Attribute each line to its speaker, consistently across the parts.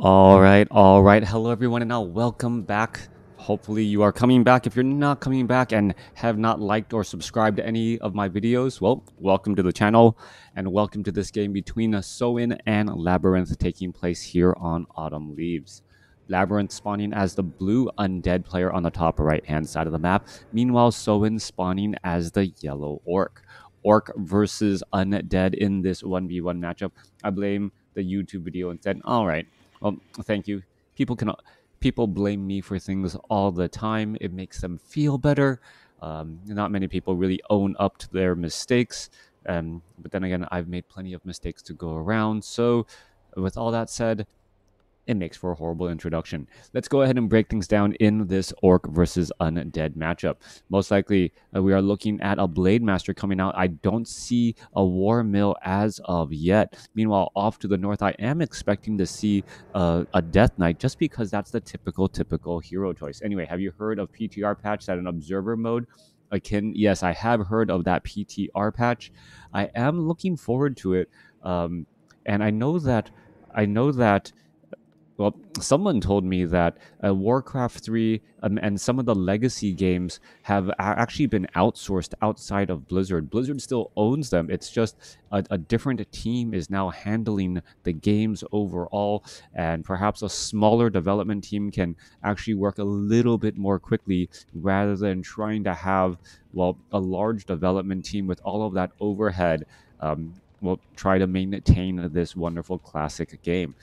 Speaker 1: All right. Hello, everyone, and now welcome back. Hopefully, you are coming back. If you're not coming back and have not liked or subscribed to any of my videos, well, welcome to the channel and welcome to this game between Soin and LabyRinth taking place here on Autumn Leaves. LabyRinth spawning as the blue undead player on the top right hand side of the map. Meanwhile, Soin spawning as the yellow orc. Orc versus undead in this 1v1 matchup. I blame the YouTube video instead. All right. Well, thank you. People blame me for things all the time. It makes them feel better. Not many people really own up to their mistakes. But then again, I've made plenty of mistakes to go around. So, with all that said, it makes for a horrible introduction. Let's go ahead and break things down in this Orc versus Undead matchup. Most likely, we are looking at a Blade Master coming out. I don't see a War Mill as of yet. Meanwhile, off to the north, I am expecting to see a Death Knight just because that's the typical hero choice. Anyway, have you heard of PTR patch that an Observer mode? Yes, I have heard of that PTR patch. I am looking forward to it. And I know that well, someone told me that WarCraft 3 and some of the legacy games have actually been outsourced outside of Blizzard. Blizzard still owns them. It's just a different team is now handling the games overall, and perhaps a smaller development team can actually work a little bit more quickly rather than trying to have, well, a large development team with all of that overhead. Will try to maintain this wonderful classic game.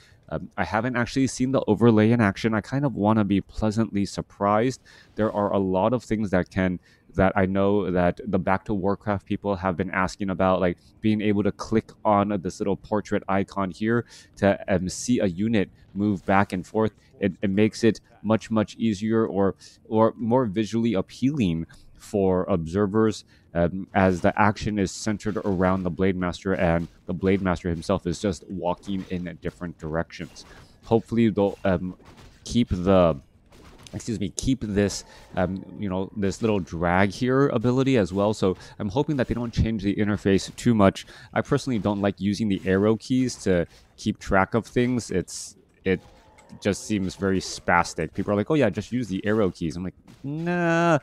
Speaker 1: I haven't actually seen the overlay in action. I kind of want to be pleasantly surprised. There are a lot of things that I know that the Back to Warcraft people have been asking about, like being able to click on this little portrait icon here to see a unit move back and forth. It makes it much easier or more visually appealing for observers, as the action is centered around the Blade Master, and the Blade Master himself is just walking in different directions. Hopefully, they'll keep this this little drag here ability as well. So I'm hoping that they don't change the interface too much. I personally don't like using the arrow keys to keep track of things. It just seems very spastic. People are like, oh yeah, just use the arrow keys. I'm like, nah.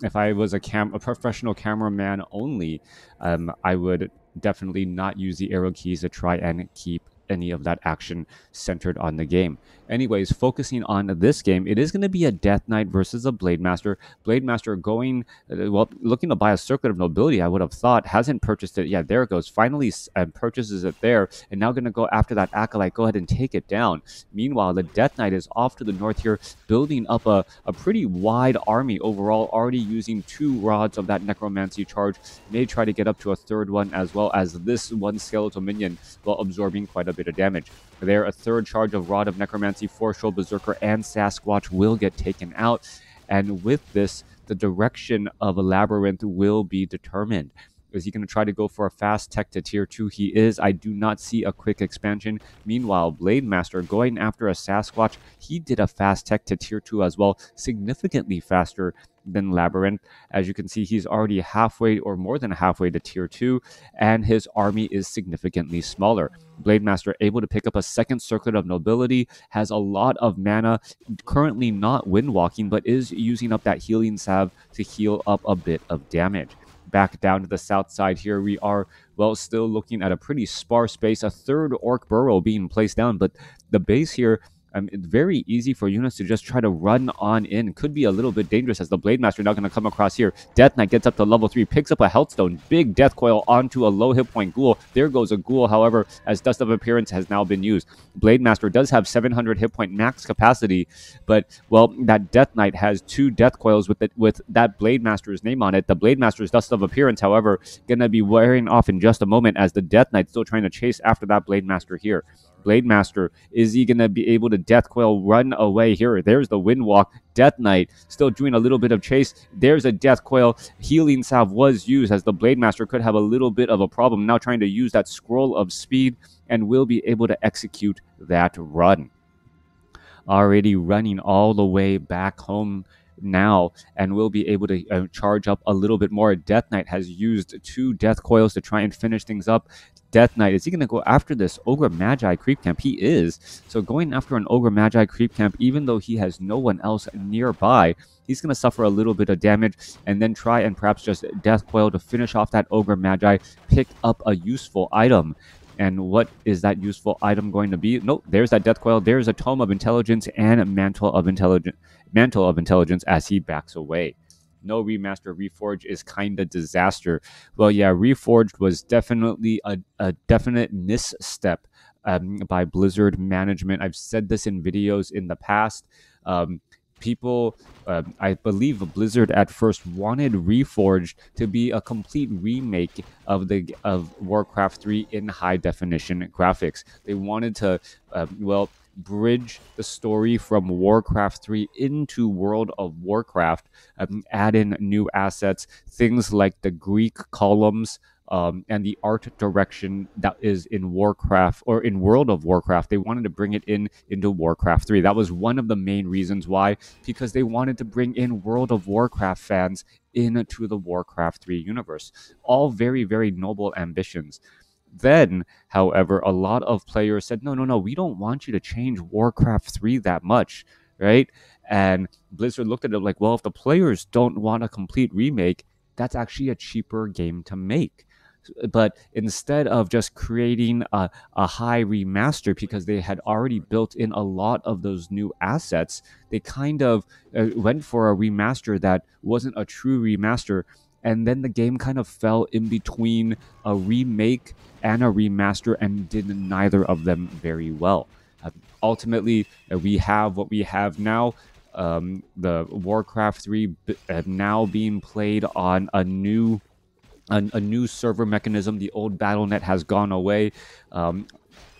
Speaker 1: If I was a professional cameraman only, I would definitely not use the arrow keys to try and keep any of that action centered on the game. Anyways, focusing on this game, it is going to be a Death Knight versus a Blade Master. Blade Master going, looking to buy a Circuit of Nobility, I would have thought. Hasn't purchased it. Yeah, there it goes. Finally purchases it there. And now going to go after that Acolyte. Go ahead and take it down. Meanwhile, the Death Knight is off to the north here, building up a pretty wide army overall, already using 2 rods of that Necromancy charge. May try to get up to a third one, as well as this one skeletal minion, while absorbing quite a bit of damage. There, a third charge of Rod of Necromancy, 4-Show Berserker, and Sasquatch will get taken out. And with this, the direction of a LabyRinth will be determined. Is he going to try to go for a fast tech to tier 2? He is. I do not see a quick expansion. Meanwhile, Blade Master going after a Sasquatch. He did a fast tech to tier 2 as well, significantly faster than LabyRinth. As you can see, he's already halfway or more than halfway to tier 2, and his army is significantly smaller. Blade Master able to pick up a second Circuit of Nobility, has a lot of mana, currently not windwalking, but is using up that healing salve to heal up a bit of damage. Back down to the south side here, we are, well, still looking at a pretty sparse base. A third Orc burrow being placed down, but the base here, it's very easy for units to just try to run on in. Could be a little bit dangerous, as the Blade Master now going to come across here. Death Knight gets up to level 3, picks up a Health Stone. Big Death Coil onto a low hit point Ghoul. There goes a Ghoul, however, as Dust of Appearance has now been used. Blade Master does have 700 hit point max capacity, but, well, that Death Knight has 2 Death Coils with that Blade Master's name on it. The Blade Master's Dust of Appearance, however, going to be wearing off in just a moment, as the Death Knight still trying to chase after that Blade Master here. Blade Master, is he going to be able to Death Coil run away here? There's the Windwalk. Death Knight still doing a little bit of chase. There's a Death Coil. Healing Salve was used, as the Blade Master could have a little bit of a problem now trying to use that Scroll of Speed, and will be able to execute that run. Already running all the way back home now, and we'll be able to charge up a little bit more. Death Knight has used 2 Death Coils to try and finish things up. Death Knight, is he going to go after this Ogre Magi creep camp? He is. So going after an Ogre Magi creep camp, even though he has no one else nearby, he's going to suffer a little bit of damage and then try and perhaps just Death Coil to finish off that Ogre Magi, pick up a useful item. And what is that useful item going to be? Nope, there's that Death Coil. There's a Tome of Intelligence and Mantle of Intelligence as he backs away. No remaster. Reforged is kind of disaster. Well, yeah, Reforged was definitely a definite misstep by Blizzard management. I've said this in videos in the past. People, I believe Blizzard at first wanted Reforged to be a complete remake of Warcraft 3 in high definition graphics. They wanted to, bridge the story from Warcraft 3 into World of Warcraft, add in new assets, things like the Greek columns, and the art direction that is in Warcraft or in World of Warcraft. They wanted to bring it into Warcraft 3. That was one of the main reasons why, because they wanted to bring in World of Warcraft fans into the Warcraft 3 universe. All very, very noble ambitions. Then, however, a lot of players said, no, we don't want you to change Warcraft 3 that much, right? And Blizzard looked at it like, well, if the players don't want a complete remake, that's actually a cheaper game to make. But instead of just creating a high remaster, because they had already built in a lot of those new assets, they kind of went for a remaster that wasn't a true remaster. And then the game kind of fell in between a remake and a remaster and did neither of them very well. Ultimately, we have what we have now. The Warcraft 3 now being played on a new server mechanism. The old BattleNet has gone away.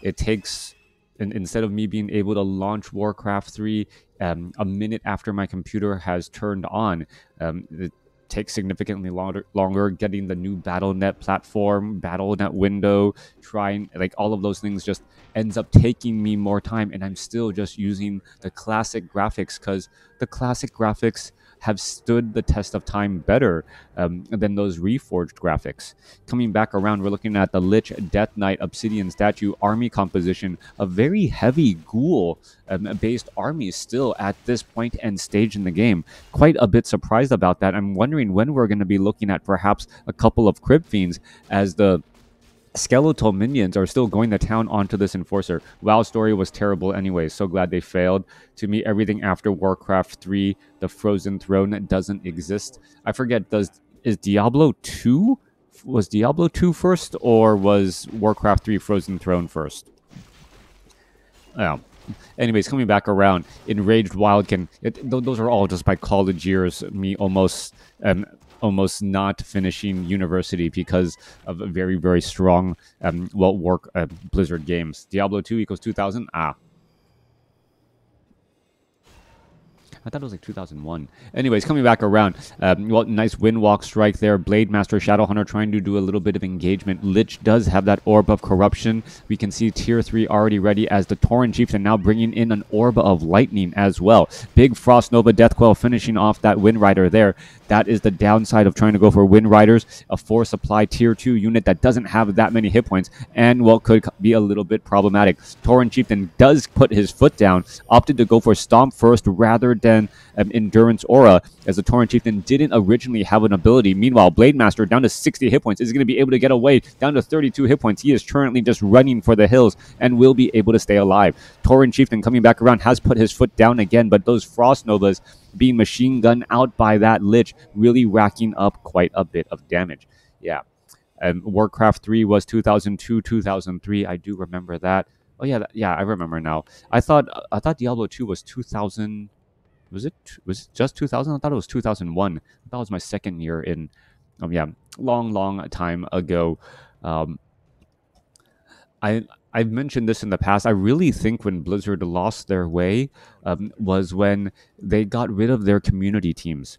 Speaker 1: It takes, instead of me being able to launch Warcraft 3 a minute after my computer has turned on, it takes significantly longer getting the new BattleNet platform, BattleNet window, trying, like, all of those things just ends up taking me more time, and I'm still just using the classic graphics because the classic graphics have stood the test of time better than those reforged graphics. Coming back around, we're looking at the Lich Death Knight Obsidian Statue army composition, a very heavy ghoul-based army still at this point and stage in the game. Quite a bit surprised about that. I'm wondering when we're going to be looking at perhaps a couple of Crypt Fiends, as the skeletal minions are still going to town onto this enforcer. WoW story was terrible anyway, so glad they failed. To me, everything after Warcraft 3, the Frozen Throne, doesn't exist. I forget, is Diablo 2? Was Diablo 2 first, or was Warcraft 3 Frozen Throne first? Yeah. Anyways, coming back around, Enraged Wildkin, those are all just my college years, me almost not finishing university because of very, very strong Blizzard games. Diablo 2 equals 2000? I thought it was like 2001. Anyways, coming back around. Nice Windwalk strike there. Blade Master, Shadowhunter trying to do a little bit of engagement. Lich does have that Orb of Corruption. We can see Tier 3 already ready as the Tauren Chieftain now bringing in an Orb of Lightning as well. Big Frost Nova Death Coil finishing off that Wind Rider there. That is the downside of trying to go for Wind Riders. A 4 supply Tier 2 unit that doesn't have that many hit points and, well, could be a little bit problematic. Tauren Chieftain does put his foot down, opted to go for Stomp first rather than Endurance Aura, as the Tauren Chieftain didn't originally have an ability. Meanwhile, Blade Master down to 60 hit points is going to be able to get away down to 32 hit points. He is currently just running for the hills and will be able to stay alive. Tauren Chieftain coming back around has put his foot down again, but those Frost Novas being machine gunned out by that Lich, really racking up quite a bit of damage. Yeah. Warcraft 3 was 2002, 2003. I do remember that. Oh yeah, I remember now. I thought Diablo 2 was 2000. Was it just 2000? I thought it was 2001. That was my second year in, long time ago. I've mentioned this in the past. I really think when Blizzard lost their way was when they got rid of their community teams.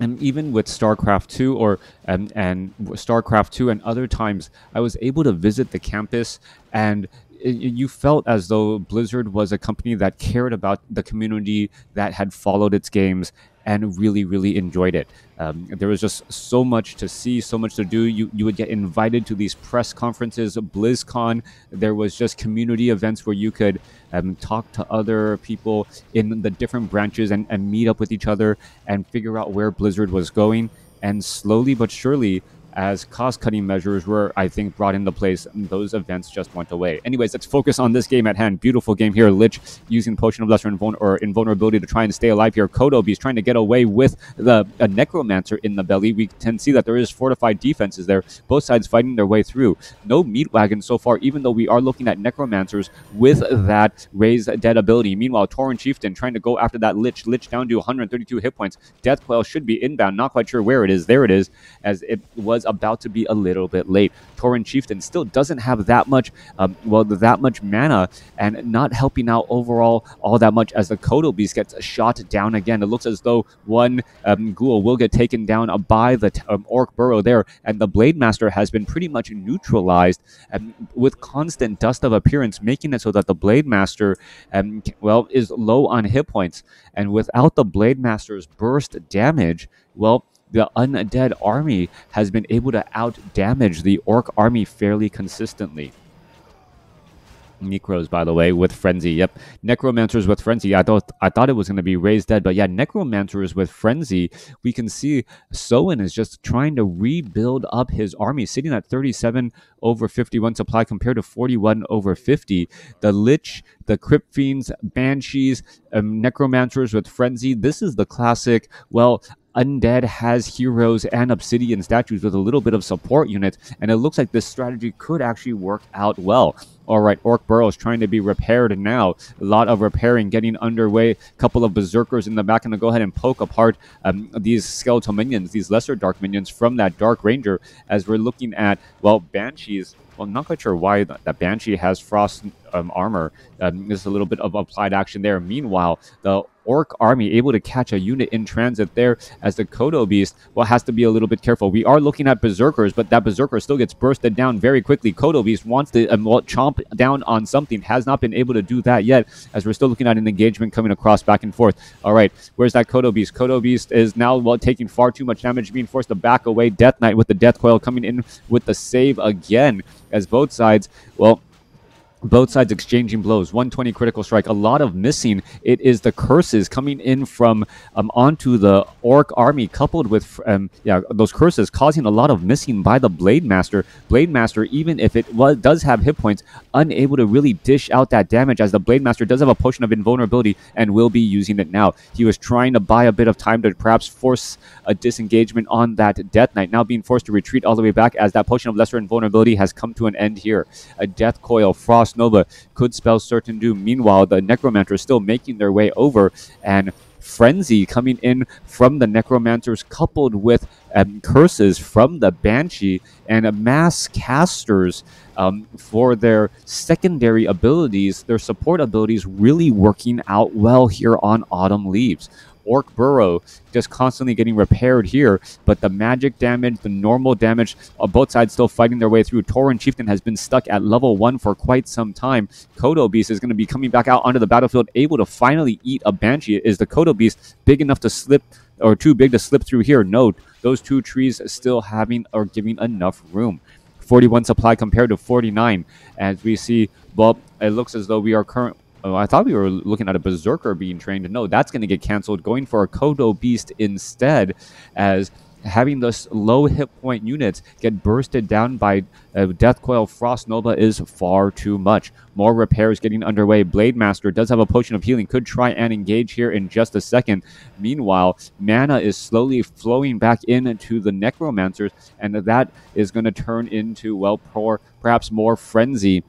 Speaker 1: And even with StarCraft 2 and StarCraft 2 and other times, I was able to visit the campus, and you felt as though Blizzard was a company that cared about the community, that had followed its games and really, really enjoyed it. There was just so much to see, so much to do. You would get invited to these press conferences, BlizzCon. There was just community events where you could talk to other people in the different branches and meet up with each other and figure out where Blizzard was going. And slowly but surely, as cost-cutting measures were, I think, brought into place, those events just went away. Anyways, let's focus on this game at hand. Beautiful game here. Lich using Potion of Lesser Invulnerability to try and stay alive here. Kotobi's trying to get away with a Necromancer in the belly. We can see that there is fortified defenses there. Both sides fighting their way through. No meat wagon so far, even though we are looking at Necromancers with that raised dead ability. Meanwhile, Tauren Chieftain trying to go after that Lich. Lich down to 132 hit points. Death Coil should be inbound. Not quite sure where it is. There it is, as it was about to be a little bit late. Tauren Chieftain still doesn't have that much, that much mana, and not helping out overall all that much as the Kotobeast gets shot down again. It looks as though one ghoul will get taken down by the Orc Burrow there, and the Blade Master has been pretty much neutralized with constant Dust of Appearance, making it so that the Blade Master, is low on hit points, and without the Blade Master's burst damage, the undead army has been able to out-damage the Orc army fairly consistently. Necros, by the way, with Frenzy. Yep, Necromancers with Frenzy. I thought it was going to be raised dead, but yeah, Necromancers with Frenzy. We can see Soen is just trying to rebuild up his army, sitting at 37 over 51 supply compared to 41 over 50. The Lich, the Crypt Fiends, Banshees, Necromancers with Frenzy. This is the classic, Undead has heroes and obsidian statues with a little bit of support units, and it looks like this strategy could actually work out well. All right, Orc Burrow is trying to be repaired now. A lot of repairing getting underway. A couple of Berserkers in the back, and to go ahead and poke apart these skeletal minions, these lesser dark minions from that Dark Ranger, as we're looking at, Banshees. Not quite sure why that Banshee has frost armor. There's a little bit of applied action there. Meanwhile, the Orc army able to catch a unit in transit there, as the Kotobeast has to be a little bit careful. We are looking at Berserkers, but that Berserker still gets bursted down very quickly. Kotobeast wants to chomp down on something, has not been able to do that yet, as we're still looking at an engagement coming across back and forth. All right, where's that Kotobeast? Kotobeast is now taking far too much damage, being forced to back away. Death Knight with the Death Coil coming in with the save again, as both sides, both sides exchanging blows. 120 critical strike. A lot of missing. It is the curses coming in from onto the Orc army, coupled with those curses causing a lot of missing by the Blade Master. Blade Master, even if it does have hit points, unable to really dish out that damage, as the Blade Master does have a potion of invulnerability and will be using it now. He was trying to buy a bit of time to perhaps force a disengagement on that Death Knight, now being forced to retreat all the way back, as that potion of lesser invulnerability has come to an end here. A Death Coil, Frost Nova could spell certain doom. Meanwhile, the Necromancer is still making their way over, and Frenzy coming in from the Necromancers, coupled with curses from the Banshee and mass casters for their secondary abilities, their support abilities really working out well here on Autumn Leaves. Orc Burrow just constantly getting repaired here, but the magic damage, the normal damage, both sides still fighting their way through. Tauren Chieftain has been stuck at level 1 for quite some time. Kotobeast is going to be coming back out onto the battlefield, able to finally eat a Banshee. Is the Kotobeast big enough to slip, or too big to slip through here? No, those two trees still having or giving enough room. 41 supply compared to 49, as we see, it looks as though we are I thought we were looking at a Berserker being trained. No, that's going to get canceled. Going for a Kotobeast instead, as having those low hit point units get bursted down by Death Coil Frost Nova is far too much. More repairs getting underway. Blade Master does have a potion of healing. Could try and engage here in just a second. Meanwhile, mana is slowly flowing back into the Necromancers, and that is going to turn into, perhaps more frenzy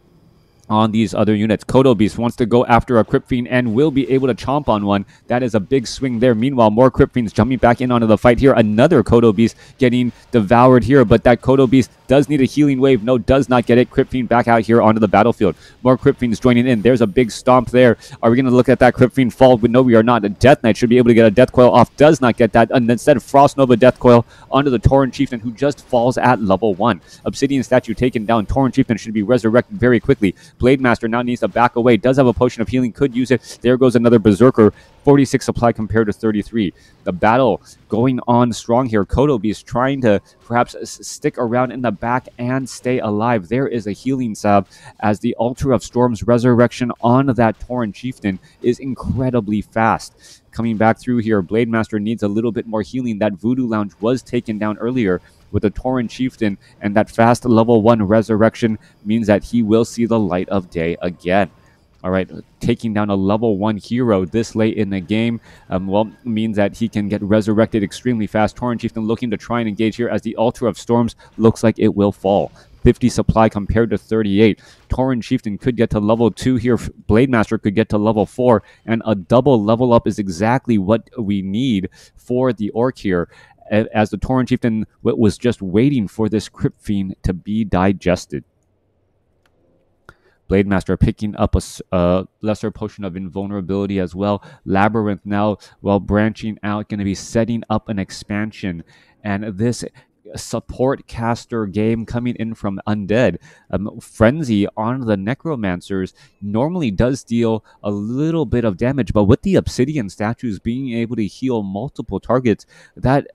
Speaker 1: on these other units. Kotobeast wants to go after a Crypt Fiend and will be able to chomp on one. That is a big swing there. Meanwhile, more Crypt Fiends jumping back in onto the fight here. Another Kotobeast getting devoured here, but that Kotobeast does need a healing wave. No, does not get it. Crypt Fiend back out here onto the battlefield. More Crypt Fiends joining in. There's a big stomp there. Are we going to look at that Crypt Fiend fall? No, we are not. A Death Knight should be able to get a Death Coil off. Does not get that. And instead, Frost Nova Death Coil onto the Tauren Chieftain, who just falls at level 1. Obsidian statue taken down. Tauren Chieftain should be resurrected very quickly. Blademaster now needs to back away. Does have a potion of healing, could use it. There goes another Berserker. 46 supply compared to 33. The battle going on strong here. Kotobeast trying to perhaps stick around in the back and stay alive. There is a healing salve as the Altar of Storm's resurrection on that Tauren Chieftain is incredibly fast. Coming back through here, Blademaster needs a little bit more healing. That Voodoo Lounge was taken down earlier with the Tauren Chieftain, and that fast level 1 resurrection means that he will see the light of day again. All right, taking down a level 1 hero this late in the game, means that he can get resurrected extremely fast. Tauren Chieftain looking to try and engage here as the Altar of Storms looks like it will fall. 50 supply compared to 38. Tauren Chieftain could get to level 2 here. Blademaster could get to level 4, and a double level up is exactly what we need for the Orc here, as the Tauren Chieftain was just waiting for this Crypt Fiend to be digested. Blademaster picking up a lesser potion of invulnerability as well. LabyRinth now, while branching out, going to be setting up an expansion. And this support caster game coming in from Undead. Frenzy on the Necromancers normally does deal a little bit of damage, but with the Obsidian statues being able to heal multiple targets, that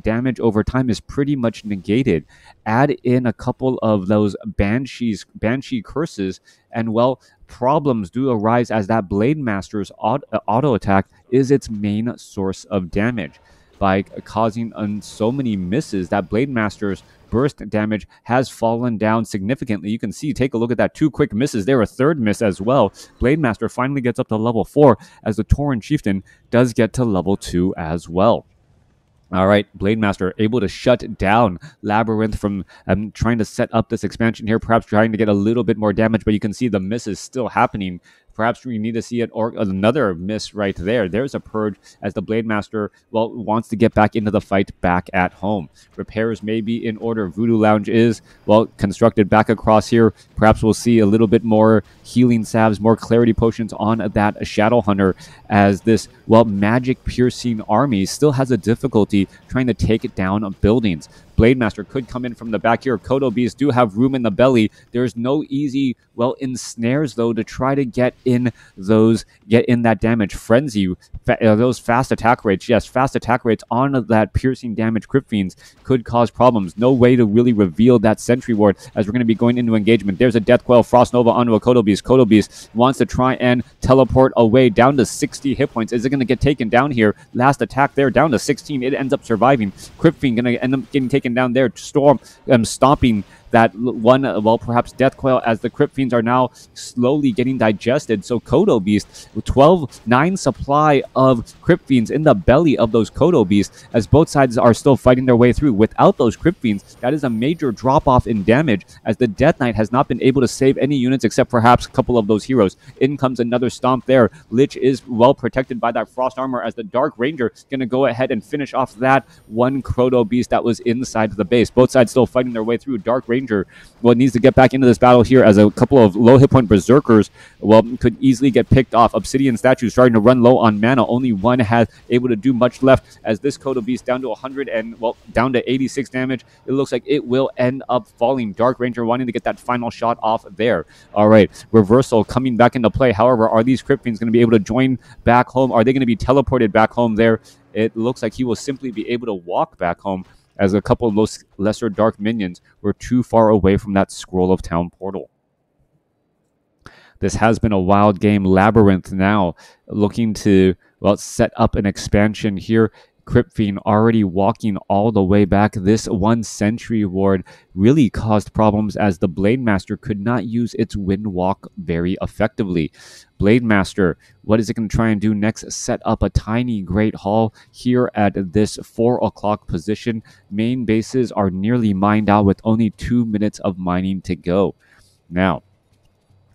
Speaker 1: damage over time is pretty much negated. Add in a couple of those Banshee curses, and well, problems do arise as that Blademaster's auto attack is its main source of damage. By causing so many misses, that Blademaster's burst damage has fallen down significantly. You can see, take a look at that, 2 quick misses there, a third miss as well. Blademaster finally gets up to level 4 as the Tauren Chieftain does get to level 2 as well. All right, Blademaster able to shut down LabyRinth from trying to set up this expansion here, perhaps trying to get a little bit more damage, but you can see the misses still happening. Perhaps we need to see it, or another miss right there. There's a purge as the Blademaster, well, wants to get back into the fight back at home. Repairs may be in order. Voodoo Lounge is, well, constructed back across here. Perhaps we'll see a little bit more healing salves, more clarity potions on that Shadow Hunter, as this, well, magic piercing army still has a difficulty trying to take down buildings. Blademaster could come in from the back here. Kotobeast do have room in the belly. There's no easy, well, ensnares though to try to get in that damage. Frenzy, those fast attack rates. Yes, fast attack rates on that piercing damage Crypt Fiends could cause problems. No way to really reveal that Sentry Ward as we're going to be going into engagement. There's a Death Coil Frost Nova onto a Kotobeast. Kotobeast wants to try and teleport away down to 60 hit points. Is it going to get taken down here? Last attack there, down to 16. It ends up surviving. Crypt Fiend going to end up getting taken down there. Storm stomping that one, well, perhaps Death Coil, as the Crypt Fiends are now slowly getting digested. So Kotobeast, 9 supply of Crypt Fiends in the belly of those Kotobeast, as both sides are still fighting their way through. Without those Crypt Fiends, that is a major drop-off in damage, as the Death Knight has not been able to save any units except perhaps a couple of those heroes. In comes another stomp there. Lich is well protected by that Frost Armor, as the Dark Ranger is going to go ahead and finish off that one Kotobeast that was inside the base. Both sides still fighting their way through. Dark Ranger, well, needs to get back into this battle here, as a couple of low hit point Berserkers, well, could easily get picked off. Obsidian statues starting to run low on mana. Only one has able to do much left, as this Kotobeast down to 100 and, well, down to 86 damage. It looks like it will end up falling. Dark Ranger wanting to get that final shot off there. All right, reversal coming back into play. However, are these Crypt Fiends going to be able to join back home? Are they going to be teleported back home there? It looks like he will simply be able to walk back home, as a couple of those lesser dark minions were too far away from that Scroll of Town portal. This has been a wild game. LabyRinth now looking to, well, set up an expansion here. Crypt Fiend already walking all the way back. This one Sentry Ward really caused problems, as the Blademaster could not use its Wind Walk very effectively. Blademaster, what is it going to try and do next? Set up a tiny Great Hall here at this 4 o'clock position. Main bases are nearly mined out with only 2 minutes of mining to go. Now,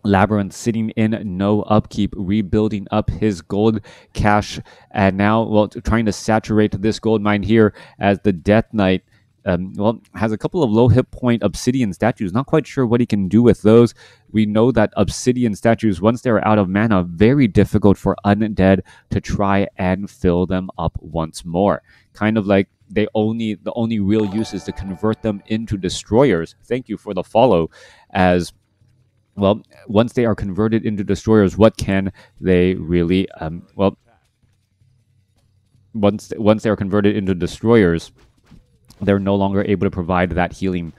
Speaker 1: LabyRinth sitting in no upkeep, rebuilding up his gold cache, and now, well, trying to saturate this gold mine here, as the Death Knight, well, has a couple of low hit point Obsidian statues. Not quite sure what he can do with those. We know that Obsidian statues, once they're out of mana, very difficult for Undead to try and fill them up once more. Kind of like the only real use is to convert them into destroyers. Thank you for the follow, as well, once they are converted into destroyers, what can they really, once they are converted into destroyers, they're no longer able to provide that healing.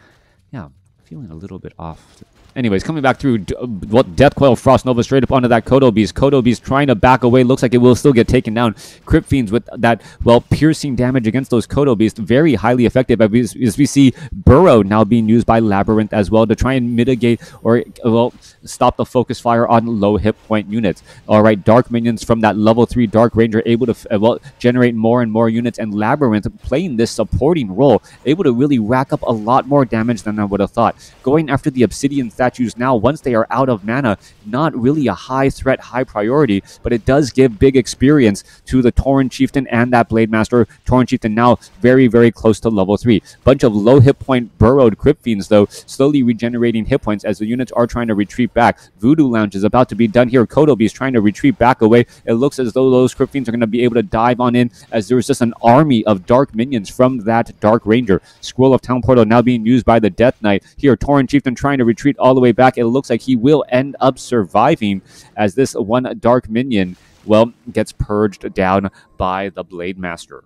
Speaker 1: Yeah, feeling a little bit off. Anyways, coming back through, Death Coil Frost Nova straight up onto that Kodo Beast. Kodo Beast trying to back away. Looks like it will still get taken down. Crypt Fiends with that, well, piercing damage against those Kodo Beasts. Very highly effective as we see Burrow now being used by LabyRinth as well to try and mitigate or, well, stop the focus fire on low hit point units. All right, Dark Minions from that level 3 Dark Ranger able to, well, generate more and more units, and LabyRinth playing this supporting role, able to really rack up a lot more damage than I would have thought. Going after the Obsidian statues now, once they are out of mana, not really a high threat, high priority, but it does give big experience to the Tauren Chieftain and that Blade Master. Tauren Chieftain now very, very close to level 3. Bunch of low hit point burrowed Crypt Fiends, though, slowly regenerating hit points as the units are trying to retreat back. Voodoo Lounge is about to be done here. Kodo Beast trying to retreat back away. It looks as though those Crypt Fiends are going to be able to dive on in, as there's just an army of Dark Minions from that Dark Ranger. Scroll of Town Portal now being used by the Death Knight. Here, Tauren Chieftain trying to retreat all the way back. It looks like he will end up surviving as this one Dark Minion, well, gets purged down by the Blade Master.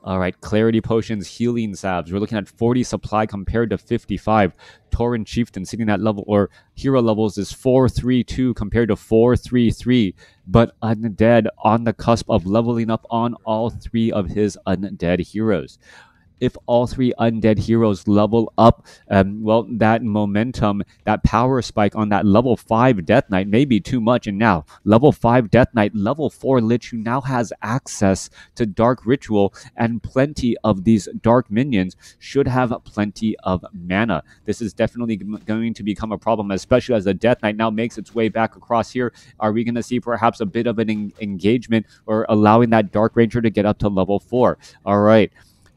Speaker 1: All right, Clarity Potions, Healing Salves. We're looking at 40 supply compared to 55. Tauren Chieftain sitting at level, or hero levels, is 432 compared to 433. But Undead on the cusp of leveling up on all 3 of his Undead heroes. If all 3 undead heroes level up, well, that momentum, that power spike on that level 5 Death Knight may be too much. And now, level 5 Death Knight, level 4 Lich, who now has access to Dark Ritual and plenty of these Dark Minions, should have plenty of mana. This is definitely going to become a problem, especially as the Death Knight now makes its way back across here. Are we going to see perhaps a bit of an engagement, or allowing that Dark Ranger to get up to level 4? All right.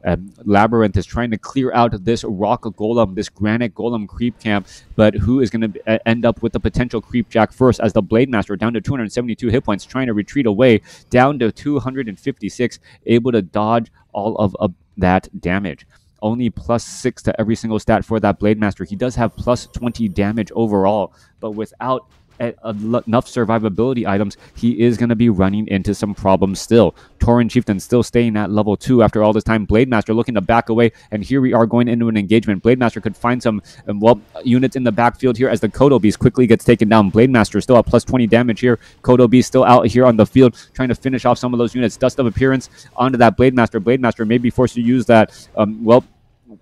Speaker 1: LabyRinth is trying to clear out this rock golem, this granite golem creep camp, but who is going to end up with the potential creep jack first, as the Blade Master down to 272 hit points, trying to retreat away down to 256, able to dodge all of that damage. Only +6 to every single stat for that Blade Master. He does have +20 damage overall, but without enough survivability items, he is going to be running into some problems still. Tauren Chieftain still staying at level 2 after all this time. Blade Master looking to back away, and here we are going into an engagement. Blade Master could find some, well, units in the backfield here as the Kodo Beast quickly gets taken down. Blade Master still at +20 damage here. Kodo Beast still out here on the field trying to finish off some of those units. Dust of Appearance onto that Blade Master. Blade Master may be forced to use that, well,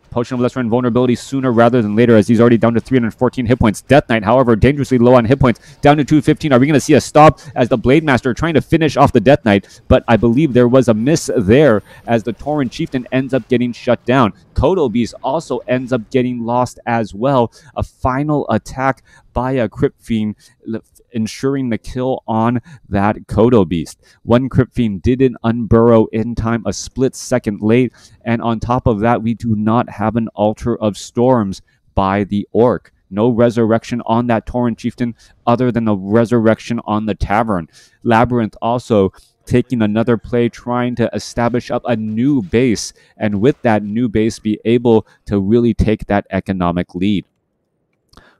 Speaker 1: Potion of Lesser Invulnerability sooner rather than later, as he's already down to 314 hit points. Death Knight, however, dangerously low on hit points, down to 215. Are we going to see a stop as the Blade Master trying to finish off the Death Knight? But I believe there was a miss there as the Tauren Chieftain ends up getting shut down. Kodo Beast also ends up getting lost as well. A final attack by a Crypt Fiend, ensuring the kill on that Kodo Beast. One Crypt Fiend didn't unburrow in time, a split second late, and on top of that, we do not have an Altar of Storms by the Orc. No resurrection on that Tauren Chieftain other than the resurrection on the Tavern. LabyRinth also taking another play, trying to establish up a new base, and with that new base be able to really take that economic lead.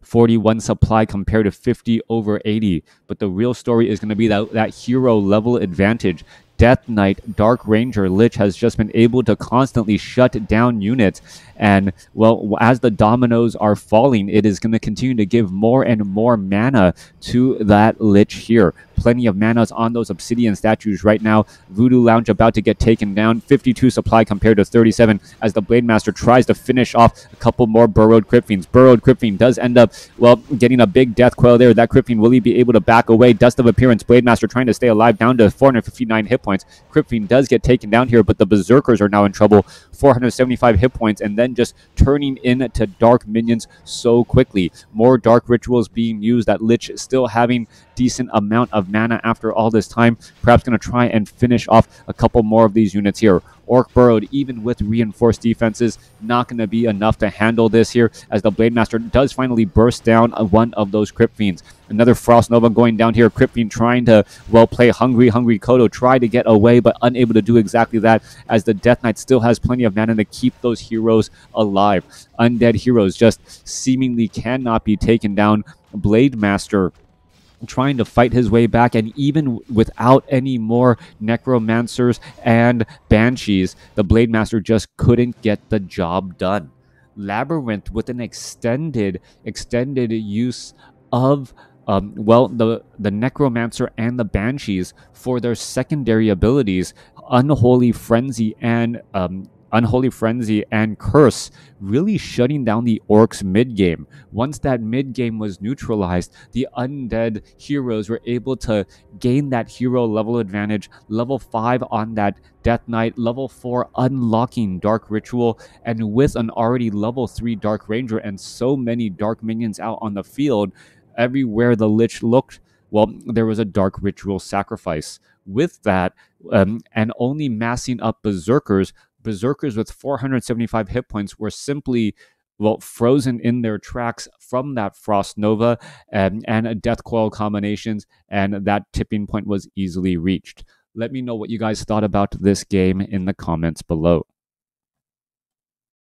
Speaker 1: 41 supply compared to 50 over 80. But the real story is going to be that hero level advantage. Death Knight, Dark Ranger, Lich has just been able to constantly shut down units. And, well, as the dominoes are falling, it is going to continue to give more and more mana to that Lich here. Plenty of manas on those Obsidian statues right now. Voodoo Lounge about to get taken down. 52 supply compared to 37 as the Blade Master tries to finish off a couple more Burrowed Crypt Fiends. Burrowed Crypt Fiend does end up, well, getting a big death coil there. That Crypt Fiend, will he be able to back away? Dust of Appearance. Blade Master trying to stay alive down to 459 hit points. Crypt Fiend does get taken down here, but the Berserkers are now in trouble. 475 hit points, and then just turning into Dark Minions so quickly. More Dark Rituals being used. That Lich still having decent amount of mana after all this time. Perhaps going to try and finish off a couple more of these units here. Orc Burrowed, even with reinforced defenses, not going to be enough to handle this here, as the Blade Master does finally burst down one of those Crypt Fiends. Another Frost Nova going down here. Crypt Fiend trying to, well, play Hungry Kodo, try to get away, but unable to do exactly that, as the Death Knight still has plenty of mana to keep those heroes alive. Undead heroes just seemingly cannot be taken down. Blade Master trying to fight his way back, and even without any more necromancers and banshees, the Blade Master just couldn't get the job done. LabyRinth with an extended use of well, the necromancer and the banshees for their secondary abilities, Unholy Frenzy and Curse, really shutting down the orcs mid-game. Once that mid-game was neutralized, the undead heroes were able to gain that hero level advantage, level 5 on that Death Knight, level 4 unlocking Dark Ritual, and with an already level 3 Dark Ranger and so many Dark Minions out on the field, everywhere the Lich looked, well, there was a Dark Ritual sacrifice. With that, and only massing up Berserkers with 475 hit points were simply, well, frozen in their tracks from that Frost Nova and Death Coil combinations, and that tipping point was easily reached. Let me know what you guys thought about this game in the comments below.